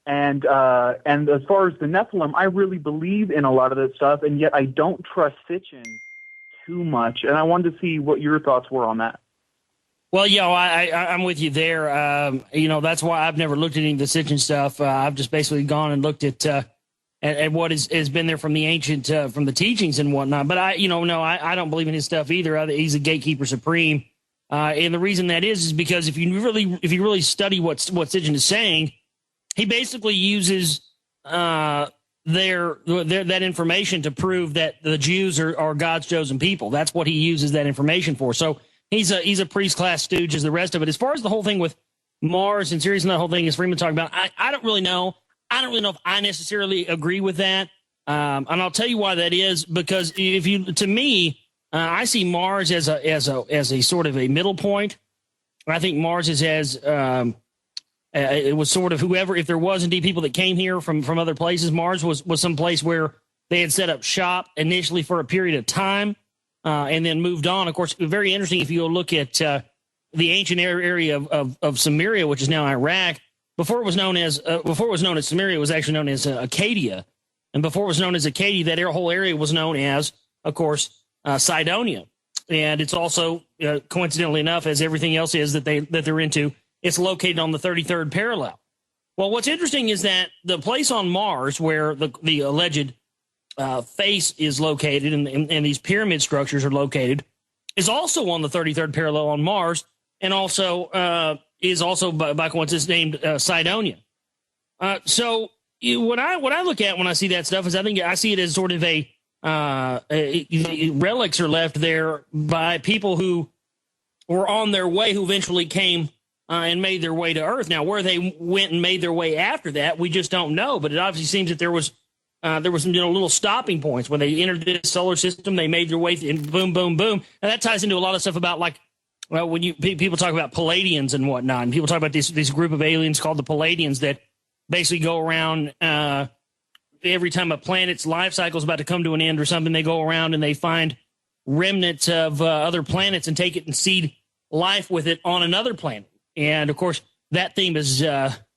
And as far as the Nephilim, I really believe in a lot of that stuff, and yet I don't trust Sitchin too much. And I wanted to see what your thoughts were on that. Well, I'm with you there. That's why I've never looked at any of the Sitchin stuff. I've just basically gone and looked at what has been there from the ancient, from the teachings and whatnot. But I don't believe in his stuff either. He's a gatekeeper supreme. And the reason that is because if you really study what Sitchin is saying, he basically uses that information to prove that the Jews are God's chosen people. That's what he uses that information for. So he's a priest class stooge as the rest of it. As far as the whole thing with Mars and Sirius and that whole thing, as Freeman talking about, I don't really know. I don't really know if I necessarily agree with that. And I'll tell you why that is, because to me, I see Mars as a sort of a middle point. I think Mars it was sort of whoever, if there was indeed people that came here from other places, Mars was some place where they had set up shop initially for a period of time, and then moved on. Of course, very interesting if you look at the ancient area of Samaria, which is now Iraq. Before it was known as Samaria, it was actually known as Acadia, and before it was known as Acadia, that whole area was known as, of course, Cydonia, and it's also coincidentally enough, as everything else is that they're into. It's located on the 33rd parallel. Well, what's interesting is that the place on Mars where the alleged face is located and these pyramid structures are located is also on the 33rd parallel on Mars, and also is also by coincidence named Cydonia. So what I look at when I see that stuff is I see it as sort of relics are left there by people who were on their way, who eventually came and made their way to Earth. Now, where they went and made their way after that, we just don't know. But it obviously seems that there was some little stopping points when they entered the solar system. They made their way and boom, boom, boom. And that ties into a lot of stuff about when people talk about Palladians and whatnot, and people talk about this group of aliens called the Palladians that basically go around every time a planet's life cycle is about to come to an end or something. They go around and they find remnants of other planets and take it and seed life with it on another planet. And, of course, that theme is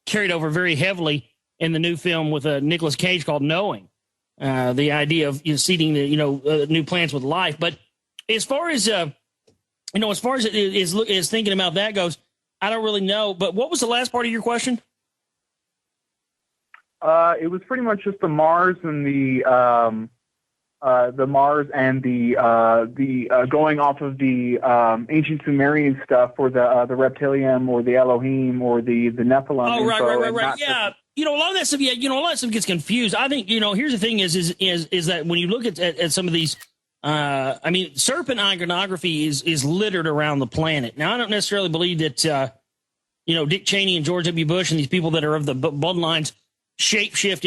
carried over very heavily in the new film with Nicolas Cage called Knowing, the idea of seeding new plants with life. But as far as is thinking about that goes, I don't really know. But what was the last part of your question? It was pretty much just the Mars and the going off of the ancient Sumerian stuff for the reptilium or the Elohim or the Nephilim. Oh, right. Yeah, a lot of that stuff. Yeah, a lot of stuff gets confused. I think here's the thing: is that when you look at some of these, serpent iconography is littered around the planet. Now, I don't necessarily believe that Dick Cheney and George W. Bush and these people that are of the bloodlines shapeshift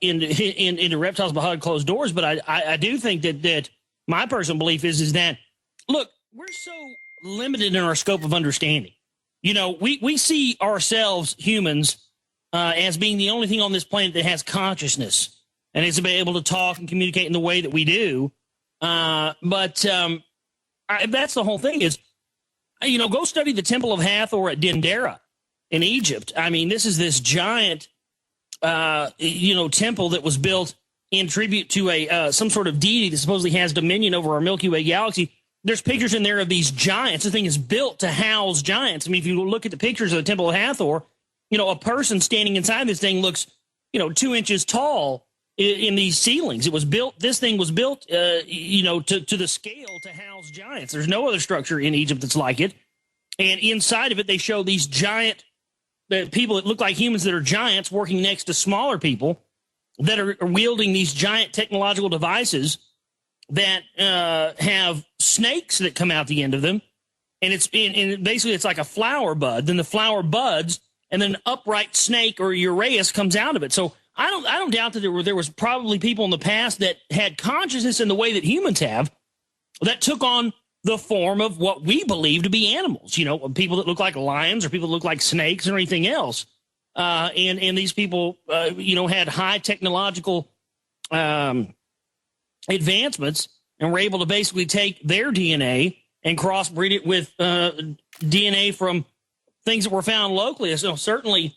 into reptiles behind closed doors, but I do think that my personal belief is that, look, we're so limited in our scope of understanding. We see ourselves, humans, as being the only thing on this planet that has consciousness and is able to talk and communicate in the way that we do. But that's the whole thing is, go study the Temple of Hathor at Dendera in Egypt. I mean, this giant temple that was built in tribute to some sort of deity that supposedly has dominion over our Milky Way galaxy. There's pictures in there of these giants. The thing is built to house giants. I mean, if you look at the pictures of the Temple of Hathor, a person standing inside this thing looks, 2 inches tall in these ceilings. This thing was built, to the scale to house giants. There's no other structure in Egypt that's like it. And inside of it, they show these giant people that look like humans that are giants working next to smaller people that are wielding these giant technological devices that have snakes that come out the end of them. And basically it's like a flower bud. Then the flower buds, and then an upright snake or uraeus comes out of it. So I don't doubt that there was probably people in the past that had consciousness in the way that humans have that took on the form of what we believe to be animals, people that look like lions or people that look like snakes or anything else. And these people, had high technological advancements and were able to basically take their DNA and crossbreed it with DNA from things that were found locally. So certainly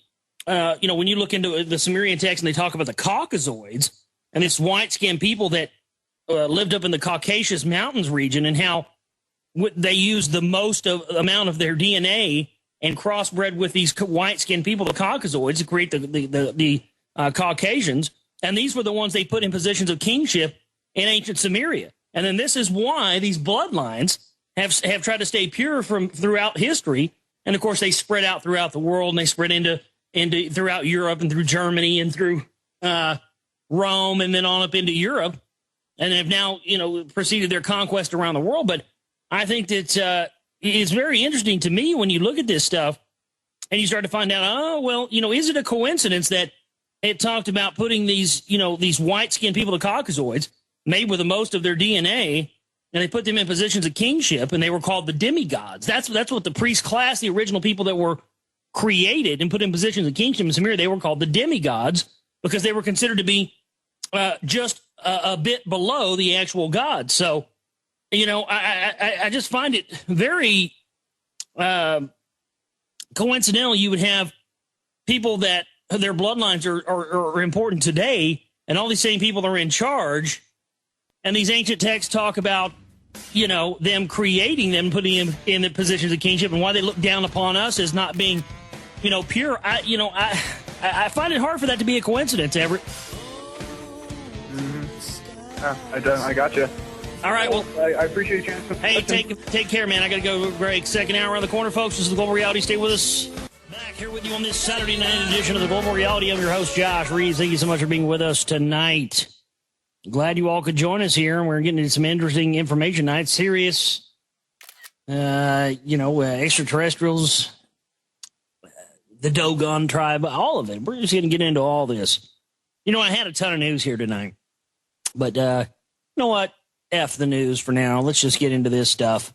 when you look into the Sumerian text and they talk about the Caucasoids and this white-skinned people that lived up in the Caucasus Mountains region, and how they used the most amount of their DNA and crossbred with these white-skinned people, the Caucasoids, to create the Caucasians. And these were the ones they put in positions of kingship in ancient Sumeria. And then this is why these bloodlines have tried to stay pure from throughout history. And of course, they spread out throughout the world, and they spread into throughout Europe and through Germany and through Rome, and then on up into Europe, and have now proceeded their conquest around the world. But I think that it's very interesting to me when you look at this stuff and you start to find out, is it a coincidence that it talked about putting these white-skinned people, the Caucasoids, made with the most of their DNA, and they put them in positions of kingship, and they were called the demigods. That's what the priest class, the original people that were created and put in positions of kingship in Sumeria, they were called the demigods, because they were considered to be just a bit below the actual gods. So, I just find it very coincidental you would have people that their bloodlines are important today, and all these same people are in charge. And these ancient texts talk about, them creating them, putting them in the positions of kingship, and why they look down upon us as not being, pure. I find it hard for that to be a coincidence, Everett. Yeah, I got you. All right, well, I appreciate you. Hey, take care, man. I got to go to break. Second hour around the corner, folks. This is the Global Reality. Stay with us. Back here with you on this Saturday night edition of the Global Reality. I'm your host, Josh Reeves. Thank you so much for being with us tonight. Glad you all could join us here. We're getting into some interesting information tonight. Sirius, extraterrestrials, the Dogon tribe, all of it. We're just going to get into all this. I had a ton of news here tonight. But you know what? F the news for now. Let's just get into this stuff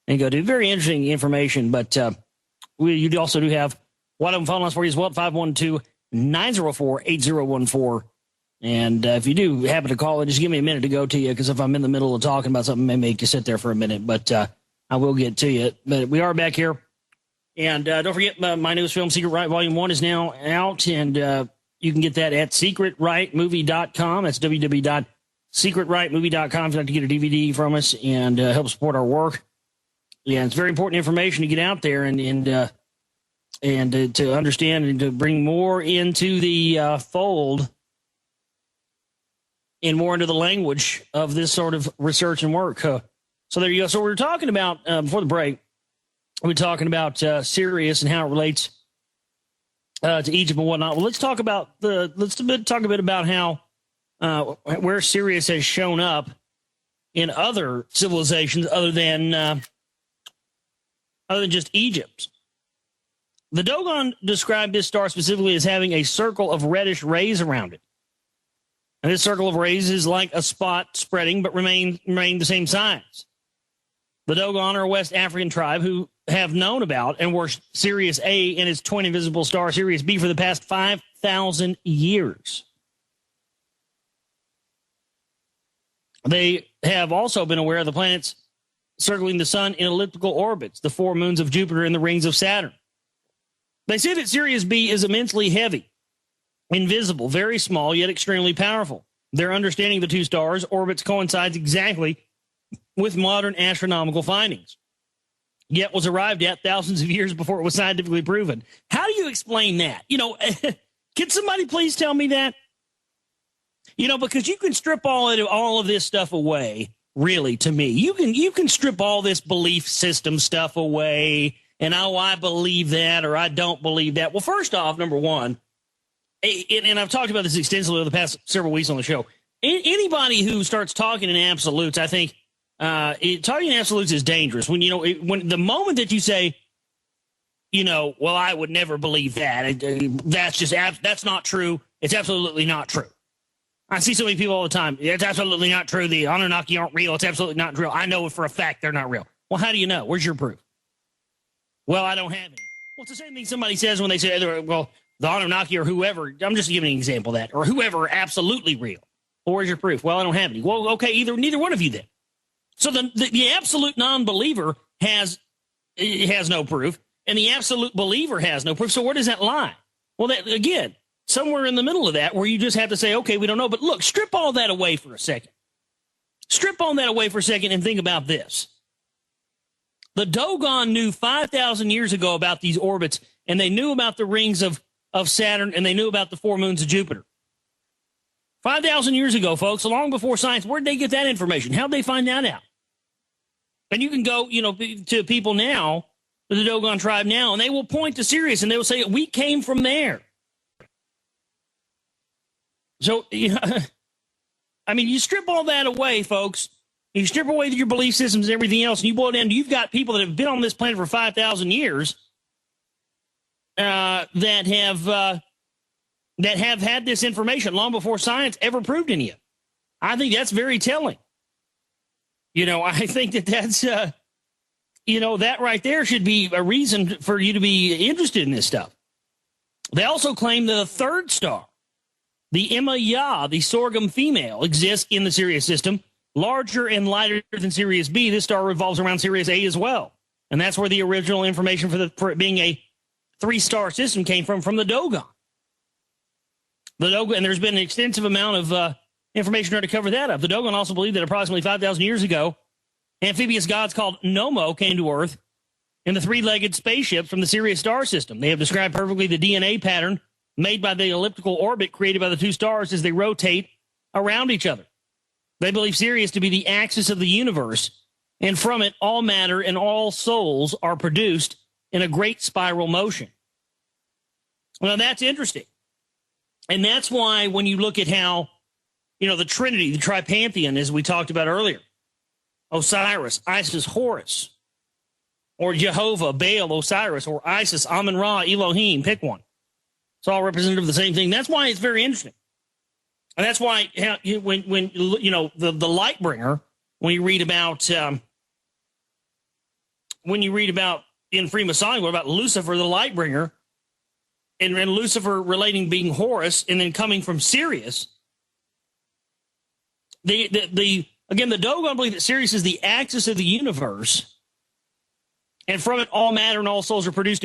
and go to very interesting information. But you also do have one of them phone lines for you as well, 512-904-8014. And if you do happen to call it, just give me a minute to go to you, because if I'm in the middle of talking about something, it may make you sit there for a minute. But I will get to you. But we are back here. And don't forget, my newest film, Secret Right Volume 1, is now out. And you can get that at secretrightmovie.com. That's www.secretrightmovie.com if you'd like to get a DVD from us and help support our work. Yeah, it's very important information to get out there and to understand and to bring more into the fold and more into the language of this sort of research and work. So there you go. So we were talking about, before the break, we were talking about Sirius and how it relates to Egypt and whatnot. Well, let's talk a bit about how where Sirius has shown up in other civilizations other than just Egypt. The Dogon described this star specifically as having a circle of reddish rays around it. And this circle of rays is like a spot spreading, but remain the same size. The Dogon are a West African tribe who have known about and worship Sirius A and its twin invisible star Sirius B for the past 5,000 years. They have also been aware of the planets circling the sun in elliptical orbits, the four moons of Jupiter and the rings of Saturn. They say that Sirius B is immensely heavy, invisible, very small, yet extremely powerful. Their understanding of the two stars' orbits coincides exactly with modern astronomical findings, yet was arrived at thousands of years before it was scientifically proven. How do you explain that? Can somebody please tell me that? Because you can strip all of this stuff away, really, to me. You can strip all this belief system stuff away, and I believe that or I don't believe that. Well, first off, number one, and I've talked about this extensively over the past several weeks on the show, anybody who starts talking in absolutes, I think, talking in absolutes is dangerous. When the moment that you say, well, I would never believe that, that's not true. It's absolutely not true. I see so many people all the time. It's absolutely not true. The Anunnaki aren't real. It's absolutely not real. I know for a fact they're not real. Well, how do you know? Where's your proof? Well, I don't have any. Well, it's the same thing somebody says when they say, well, the Anunnaki or whoever, I'm just giving an example of that, or whoever, absolutely real. Well, where's your proof? Well, I don't have any. Well, okay, neither one of you then. So the absolute non-believer has no proof, and the absolute believer has no proof. So where does that lie? Well, that, again, somewhere in the middle of that where you just have to say, okay, we don't know. But look, strip all that away for a second. Strip all that away for a second and think about this. The Dogon knew 5,000 years ago about these orbits, and they knew about the rings of Saturn, and they knew about the 4 moons of Jupiter. 5,000 years ago, folks, long before science. Where'd they get that information? How'd they find that out? And you can go, to people now, to the Dogon tribe now, and they will point to Sirius, and they will say, we came from there. So, I mean, you strip all that away, folks. You strip away your belief systems and everything else, and you boil it down to you've got people that have been on this planet for 5,000 years that have had this information long before science ever proved any of it. I think that's very telling. I think that's, that right there should be a reason for you to be interested in this stuff. They also claim that a third star, the Emma Ya, the Sorghum female, exists in the Sirius system, larger and lighter than Sirius B. This star revolves around Sirius A as well. And that's where the original information for it being a 3-star system came from the Dogon. And there's been an extensive amount of information to cover that up. The Dogon also believed that approximately 5,000 years ago, amphibious gods called Nommo came to Earth in the 3-legged spaceship from the Sirius star system. They have described perfectly the DNA pattern made by the elliptical orbit created by the 2 stars as they rotate around each other. They believe Sirius to be the axis of the universe, and from it, all matter and all souls are produced in a great spiral motion. Well, that's interesting. And that's why when you look at how, the Trinity, the Tripantheon, as we talked about earlier, Osiris, Isis, Horus, or Jehovah, Baal, Osiris, or Isis, Amun-Ra, Elohim, pick one. It's all representative of the same thing. That's why it's very interesting. And that's why when the light bringer, when you read about in Freemasonic, what about Lucifer, the light bringer, and Lucifer relating being Horus and then coming from Sirius, the Dogon believe that Sirius is the axis of the universe, and from it all matter and all souls are produced.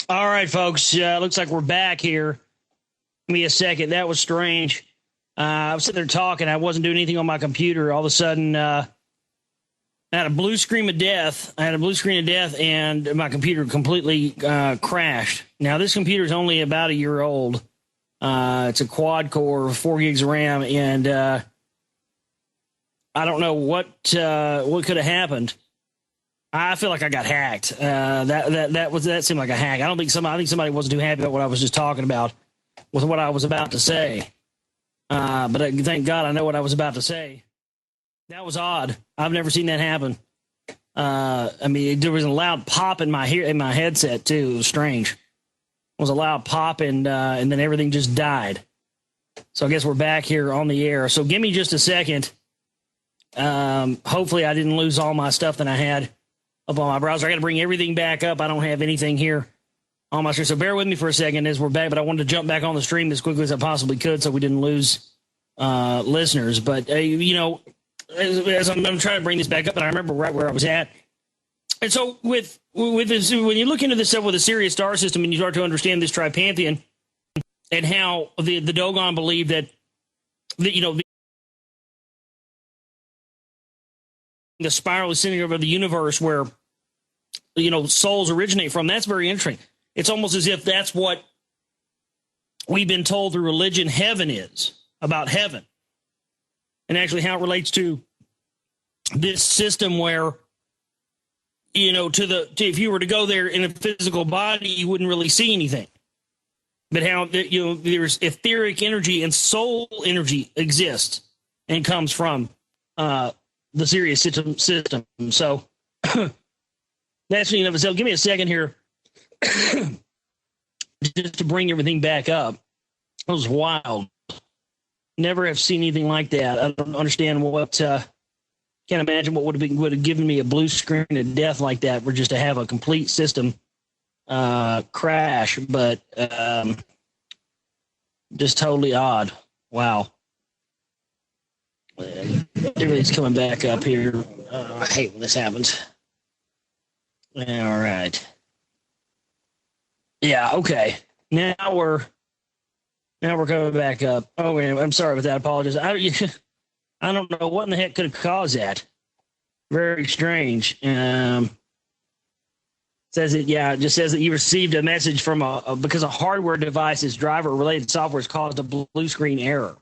All right, folks. Looks like we're back here. Give me a second. That was strange. I was sitting there talking. I wasn't doing anything on my computer. All of a sudden, I had a blue screen of death. And my computer completely crashed. Now, this computer is only about a year old. It's a quad core, 4 gigs of RAM, and I don't know what could have happened. I feel like I got hacked. That seemed like a hack. I think somebody wasn't too happy about what I was just talking about with what I was about to say. But thank God I know what I was about to say. That was odd. I've never seen that happen. There was a loud pop in my headset too. It was strange. It was a loud pop and then everything just died. So I guess we're back here on the air. So give me just a second. Hopefully I didn't lose all my stuff that I had up on my browser. I got to bring everything back up. I don't have anything here on my stream. So bear with me for a second as we're back, but I wanted to jump back on the stream as quickly as I possibly could so we didn't lose listeners. But, as I'm trying to bring this back up, and I remember right where I was at. And so with this, when you look into this stuff with the Sirius star system and you start to understand this Tripantheon and how the Dogon believe that, the spiral is sitting over the universe where, souls originate from. That's very interesting. It's almost as if that's what we've been told through religion heaven is, about heaven. And actually how it relates to this system where, if you were to go there in a physical body, you wouldn't really see anything. But how, there's etheric energy and soul energy exists and comes from, the Sirius system. So that's in of itself. Give me a second here just to bring everything back up. It was wild. Never have seen anything like that. I don't understand can't imagine what would have given me a blue screen of death like that, just to have a complete system crash. But just totally odd. Wow. Everything's coming back up here. I hate when this happens. All right. Yeah, okay. Now we're coming back up. Oh, man, I'm sorry about that. I apologize. I don't know what in the heck could have caused that. Very strange. Says it, yeah, it just says that you received a message from because a hardware device's driver-related software has caused a blue screen error.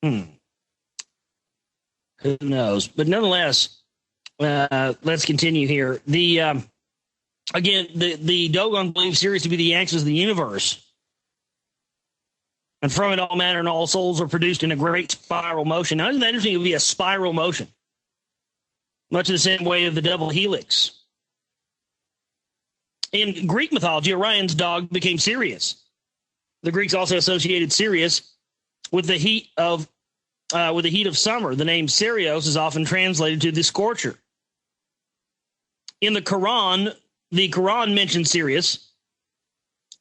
Who knows? But nonetheless, let's continue here. The Dogon believes Sirius to be the axis of the universe. And from it, all matter and all souls are produced in a great spiral motion. Now, isn't that interesting? It would be a spiral motion, much the same way of the double helix. In Greek mythology, Orion's dog became Sirius. The Greeks also associated Sirius with the heat of summer. The name Sirius is often translated to the scorcher. In the Quran mentions Sirius,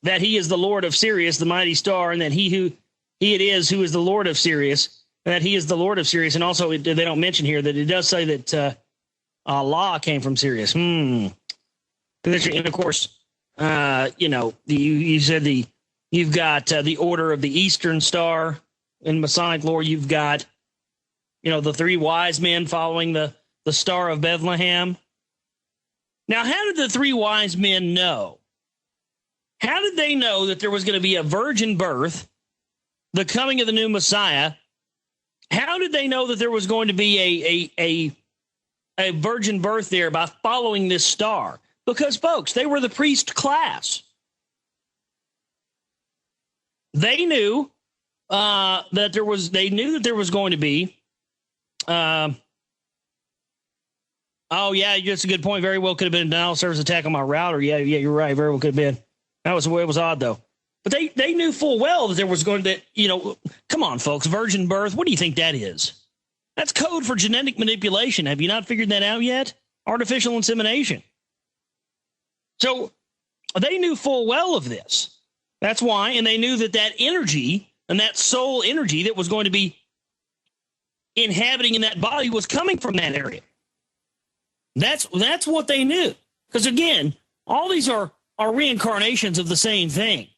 that he is the Lord of Sirius, the mighty star, and that he it is who is the Lord of Sirius, and that he is the Lord of Sirius. And also, they don't mention here that it does say that Allah came from Sirius. And of course, you said you've got the Order of the Eastern Star in Masonic lore. You've got, the three wise men following the Star of Bethlehem. Now, how did the three wise men know? How did they know that there was going to be a virgin birth, the coming of the new Messiah? How did they know that there was going to be a virgin birth there by following this star? Because, folks, they were the priest class. They knew that there was going to be. Oh, yeah, that's a good point. Very well could have been a denial of service attack on my router. Yeah, you're right. Very well could have been. That was the way it was odd, though. But they knew full well that there was going to, come on, folks, virgin birth. What do you think that is? That's code for genetic manipulation. Have you not figured that out yet? Artificial insemination. So they knew full well of this. That's why, and they knew that energy and that soul energy that was going to be inhabiting in that body was coming from that area. That's what they knew. Because again, all these are reincarnations of the same thing.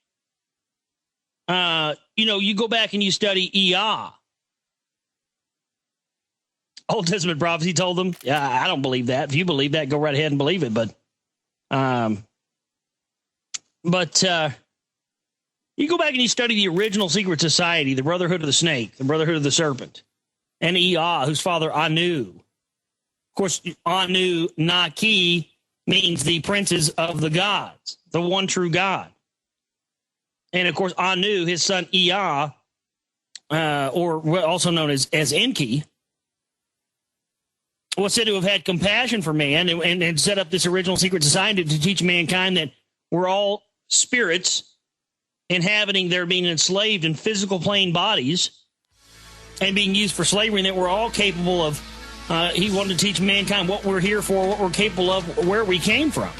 You go back and you study Ea. Old Testament prophecy told them, yeah, I don't believe that. If you believe that, go right ahead and believe it. But you go back and you study the original secret society, the Brotherhood of the Snake, the Brotherhood of the Serpent, and Ea, whose father Anu. Of course, Anu Naki means the princes of the gods, the one true God. And of course, Anu, his son Ea, or also known as Enki, was said to have had compassion for man and set up this original secret society to teach mankind that we're all spirits inhabiting, they're being enslaved in physical plane bodies and being used for slavery, and that we're all capable of, he wanted to teach mankind what we're here for, what we're capable of, where we came from.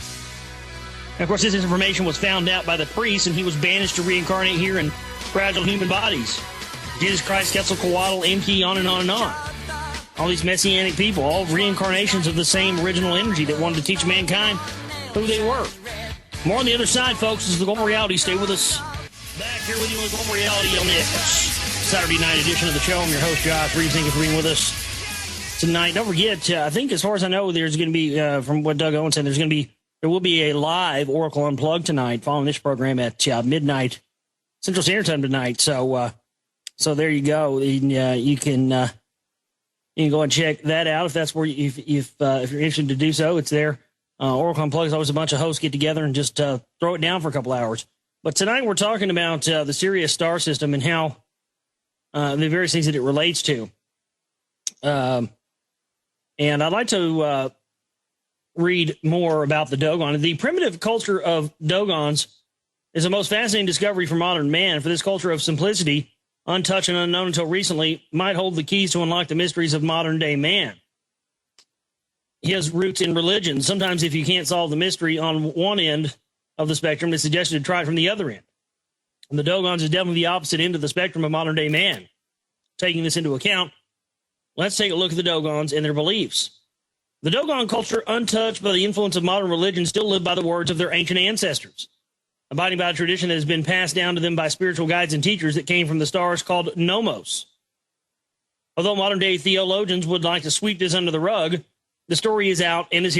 And of course, this information was found out by the priest, and he was banished to reincarnate here in fragile human bodies. Jesus Christ, Quetzalcoatl, Enki, on and on and on. All these messianic people, all reincarnations of the same original energy that wanted to teach mankind who they were. More on the other side, folks. This is the Global Reality. Stay with us. Back here with you on Global Reality on this Saturday night edition of the show. I'm your host, Josh Reeves. Thank you for being with us tonight. Don't forget, I think as far as I know, there's going to be, from what Doug Owens said, there will be a live Oracle Unplugged tonight following this program at midnight Central Standard Time tonight. So there you go. You can go and check that out if that's where if you're interested to do so. It's there. Oracle Unplugged is always a bunch of hosts get together and just throw it down for a couple hours. But tonight we're talking about the Sirius star system and how the various things that it relates to. And I'd like to read more about the Dogon. The primitive culture of Dogons is the most fascinating discovery for modern man. For this culture of simplicity, untouched and unknown until recently, might hold the keys to unlock the mysteries of modern-day man. He has roots in religion. Sometimes if you can't solve the mystery on one end of the spectrum, it's suggested to try it from the other end. And the Dogons is definitely the opposite end of the spectrum of modern-day man. Taking this into account, Let's take a look at the Dogons and their beliefs. The Dogon culture, untouched by the influence of modern religion, still live by the words of their ancient ancestors, abiding by a tradition that has been passed down to them by spiritual guides and teachers that came from the stars called Nomos. Although modern-day theologians would like to sweep this under the rug, the story is out and is here.